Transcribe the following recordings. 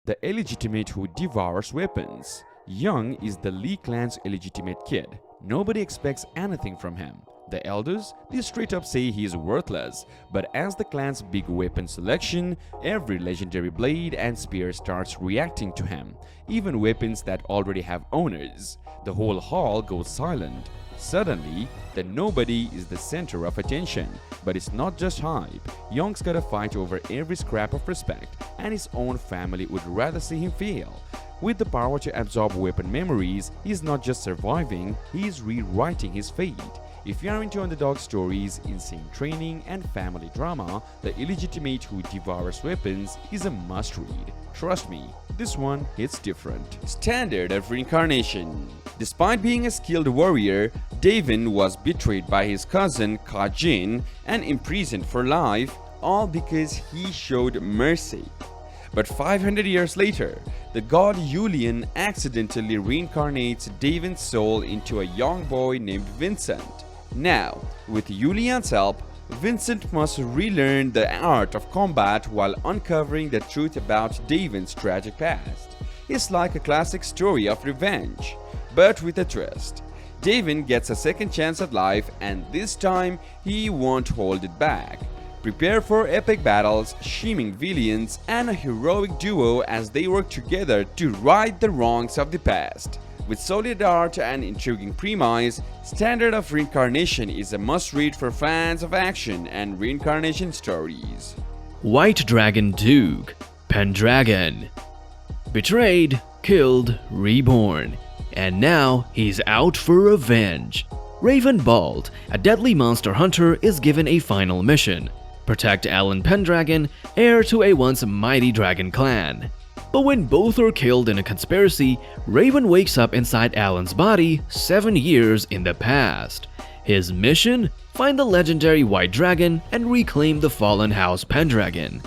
The illegitimate who devours weapons. Young is the Lee clan's illegitimate kid. Nobody expects anything from him. The elders, they straight up say he is worthless, but as the clan's big weapon selection, every legendary blade and spear starts reacting to him, even weapons that already have owners. The whole hall goes silent. Suddenly, the nobody is the center of attention. But it's not just hype. Young's gotta fight over every scrap of respect, and his own family would rather see him fail. With the power to absorb weapon memories, he's not just surviving, he's rewriting his fate. If you are into underdog stories, insane training, and family drama, The Illegitimate Who Devours Weapons is a must-read. Trust me, this one hits different. Standard of Reincarnation. Despite being a skilled warrior, Davin was betrayed by his cousin Kajin and imprisoned for life, all because he showed mercy. But 500 years later, the god Julian accidentally reincarnates Davin's soul into a young boy named Vincent. Now, with Julian's help, Vincent must relearn the art of combat while uncovering the truth about Davin's tragic past. It's like a classic story of revenge, but with a twist. Davin gets a second chance at life, and this time he won't hold it back. Prepare for epic battles, scheming villains, and a heroic duo as they work together to right the wrongs of the past. With solid art and intriguing premise, Standard of Reincarnation is a must-read for fans of action and reincarnation stories. White Dragon Duke, Pendragon. Betrayed, killed, reborn. And now he's out for revenge. Raven Bald, a deadly monster hunter, is given a final mission. Protect Alan Pendragon, heir to a once mighty dragon clan. But when both are killed in a conspiracy, Raven wakes up inside Alan's body 7 years in the past. His mission? Find the legendary White Dragon and reclaim the fallen House Pendragon.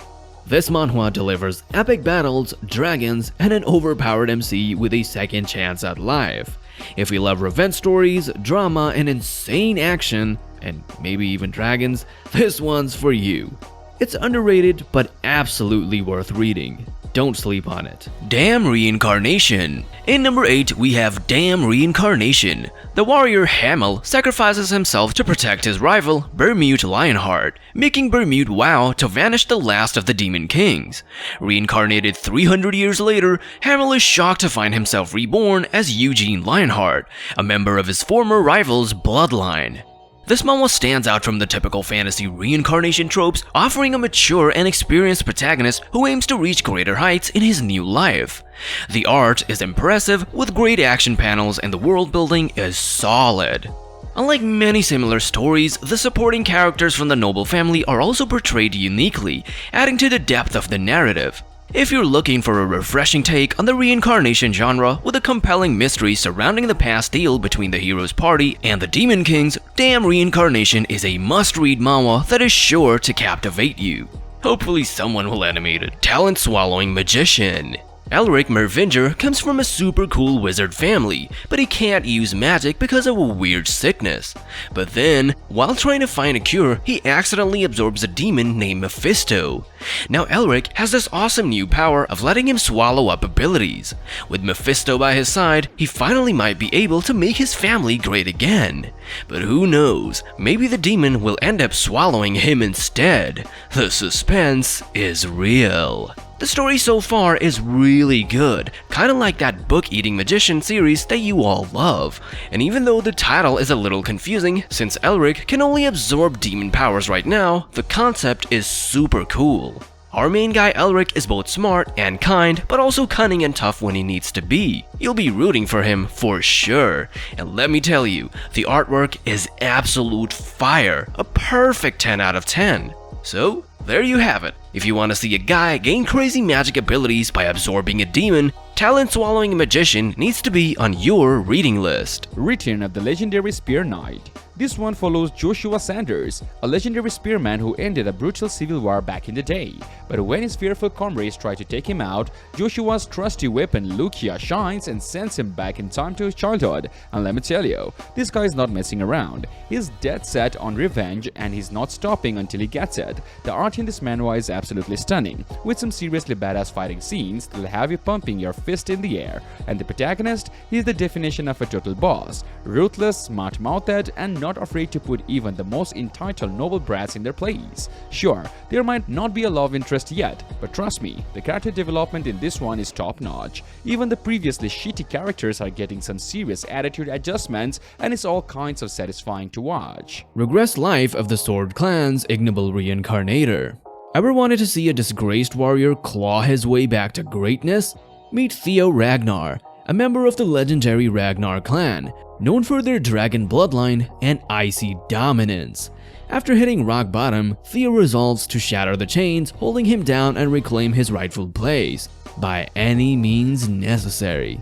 This manhwa delivers epic battles, dragons, and an overpowered MC with a second chance at life. If you love revenge stories, drama, and insane action, and maybe even dragons, this one's for you. It's underrated, but absolutely worth reading. Don't sleep on it. Damn Reincarnation. In number 8, we have Damn Reincarnation. The warrior Hamel sacrifices himself to protect his rival, Bermute Lionheart, making Bermute vow to vanish the last of the Demon Kings. Reincarnated 300 years later, Hamel is shocked to find himself reborn as Eugene Lionheart, a member of his former rival's bloodline. This manhwa stands out from the typical fantasy reincarnation tropes, offering a mature and experienced protagonist who aims to reach greater heights in his new life. The art is impressive, with great action panels, and the world building is solid. Unlike many similar stories, the supporting characters from the noble family are also portrayed uniquely, adding to the depth of the narrative. If you're looking for a refreshing take on the reincarnation genre with a compelling mystery surrounding the past deal between the hero's party and the Demon Kings, Damn Reincarnation is a must-read manhwa that is sure to captivate you. Hopefully someone will animate a talent-swallowing magician. Elric Mervinger comes from a super cool wizard family, but he can't use magic because of a weird sickness. But then, while trying to find a cure, he accidentally absorbs a demon named Mephisto. Now Elric has this awesome new power of letting him swallow up abilities. With Mephisto by his side, he finally might be able to make his family great again. But who knows, maybe the demon will end up swallowing him instead. The suspense is real. The story so far is really good, kinda like that book-eating magician series that you all love. And even though the title is a little confusing, since Elric can only absorb demon powers right now, the concept is super cool. Our main guy Elric is both smart and kind, but also cunning and tough when he needs to be. You'll be rooting for him for sure. And let me tell you, the artwork is absolute fire, a perfect 10 out of 10. So, there you have it. If you want to see a guy gain crazy magic abilities by absorbing a demon, talent-swallowing magician needs to be on your reading list. Return of the Legendary Spear Knight. This one follows Joshua Sanders, a legendary spearman who ended a brutal civil war back in the day. But when his fearful comrades try to take him out, Joshua's trusty weapon Lukia shines and sends him back in time to his childhood. And let me tell you, this guy is not messing around. He's dead set on revenge and he's not stopping until he gets it. The art in this manhwa is absolutely stunning, with some seriously badass fighting scenes that'll have you pumping your fist in the air. And the protagonist, he is the definition of a total boss. Ruthless, smart-mouthed, and not afraid to put even the most entitled noble brats in their place. Sure, there might not be a love interest yet, but trust me, the character development in this one is top-notch. Even the previously shitty characters are getting some serious attitude adjustments, and it's all kinds of satisfying to watch. Regressed life of the Sword Clan's ignoble reincarnator. Ever wanted to see a disgraced warrior claw his way back to greatness? Meet Theo Ragnar, a member of the legendary Ragnar clan, known for their dragon bloodline and icy dominance. After hitting rock bottom, Theo resolves to shatter the chains holding him down and reclaim his rightful place, by any means necessary.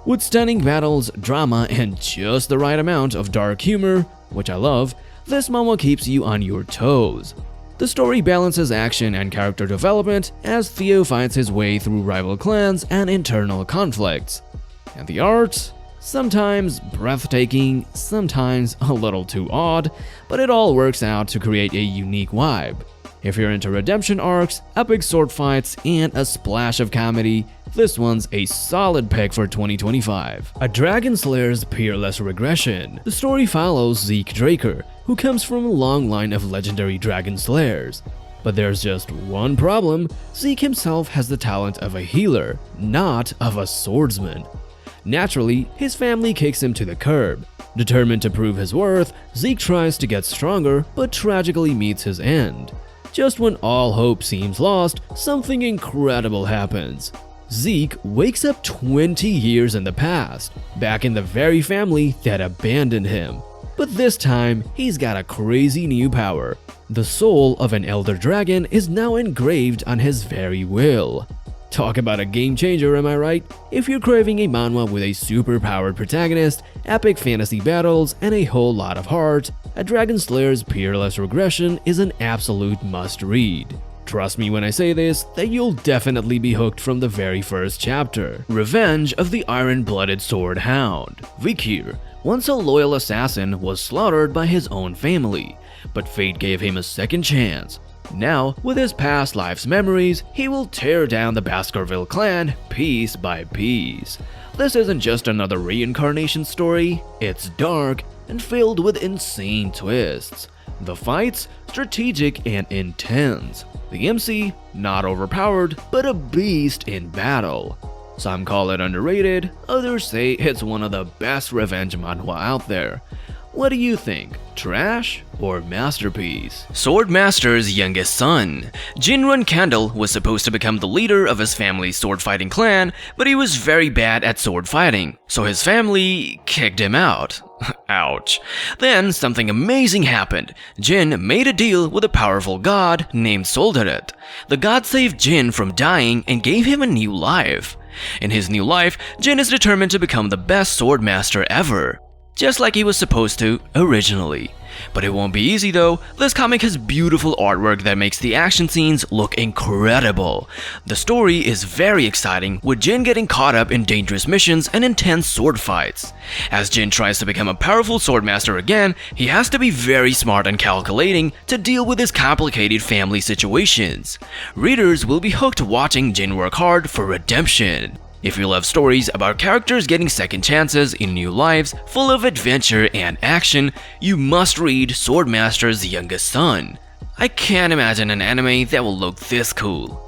With stunning battles, drama, and just the right amount of dark humor, which I love, this manhwa keeps you on your toes. The story balances action and character development as Theo fights his way through rival clans and internal conflicts. And the art? Sometimes breathtaking, sometimes a little too odd, but it all works out to create a unique vibe. If you're into redemption arcs, epic sword fights, and a splash of comedy, this one's a solid pick for 2025. A Dragon Slayer's Peerless Regression. The story follows Zeke Draker, who comes from a long line of legendary Dragon Slayers. But there's just one problem: Zeke himself has the talent of a healer, not of a swordsman. Naturally, his family kicks him to the curb. Determined to prove his worth, Zeke tries to get stronger, but tragically meets his end. Just when all hope seems lost, something incredible happens. Zeke wakes up 20 years in the past, back in the very family that abandoned him. But this time, he's got a crazy new power. The soul of an elder dragon is now engraved on his very will. Talk about a game changer, am I right? If you're craving a manhwa with a super-powered protagonist, epic fantasy battles, and a whole lot of heart, A Dragon Slayer's Peerless Regression is an absolute must-read. Trust me when I say this, that you'll definitely be hooked from the very first chapter. Revenge of the Iron-Blooded Sword Hound. Vikir, once a loyal assassin, was slaughtered by his own family, but fate gave him a second chance. Now, with his past life's memories, he will tear down the Baskerville clan piece by piece. This isn't just another reincarnation story, it's dark and filled with insane twists. The fights, strategic and intense. The MC, not overpowered, but a beast in battle. Some call it underrated, others say it's one of the best revenge manhwa out there. What do you think? Trash or masterpiece? Sword Master's youngest son. Jinron Candle was supposed to become the leader of his family's sword fighting clan, but he was very bad at sword fighting, so his family kicked him out. Ouch. Then something amazing happened. Jin made a deal with a powerful god named Soldaret. The god saved Jin from dying and gave him a new life. In his new life, Jin is determined to become the best sword master ever, just like he was supposed to originally. But it won't be easy though. This comic has beautiful artwork that makes the action scenes look incredible. The story is very exciting, with Jin getting caught up in dangerous missions and intense sword fights. As Jin tries to become a powerful swordmaster again, he has to be very smart and calculating to deal with his complicated family situations. Readers will be hooked watching Jin work hard for redemption. If you love stories about characters getting second chances in new lives, full of adventure and action, you must read Swordmaster's Youngest Son. I can't imagine an anime that will look this cool.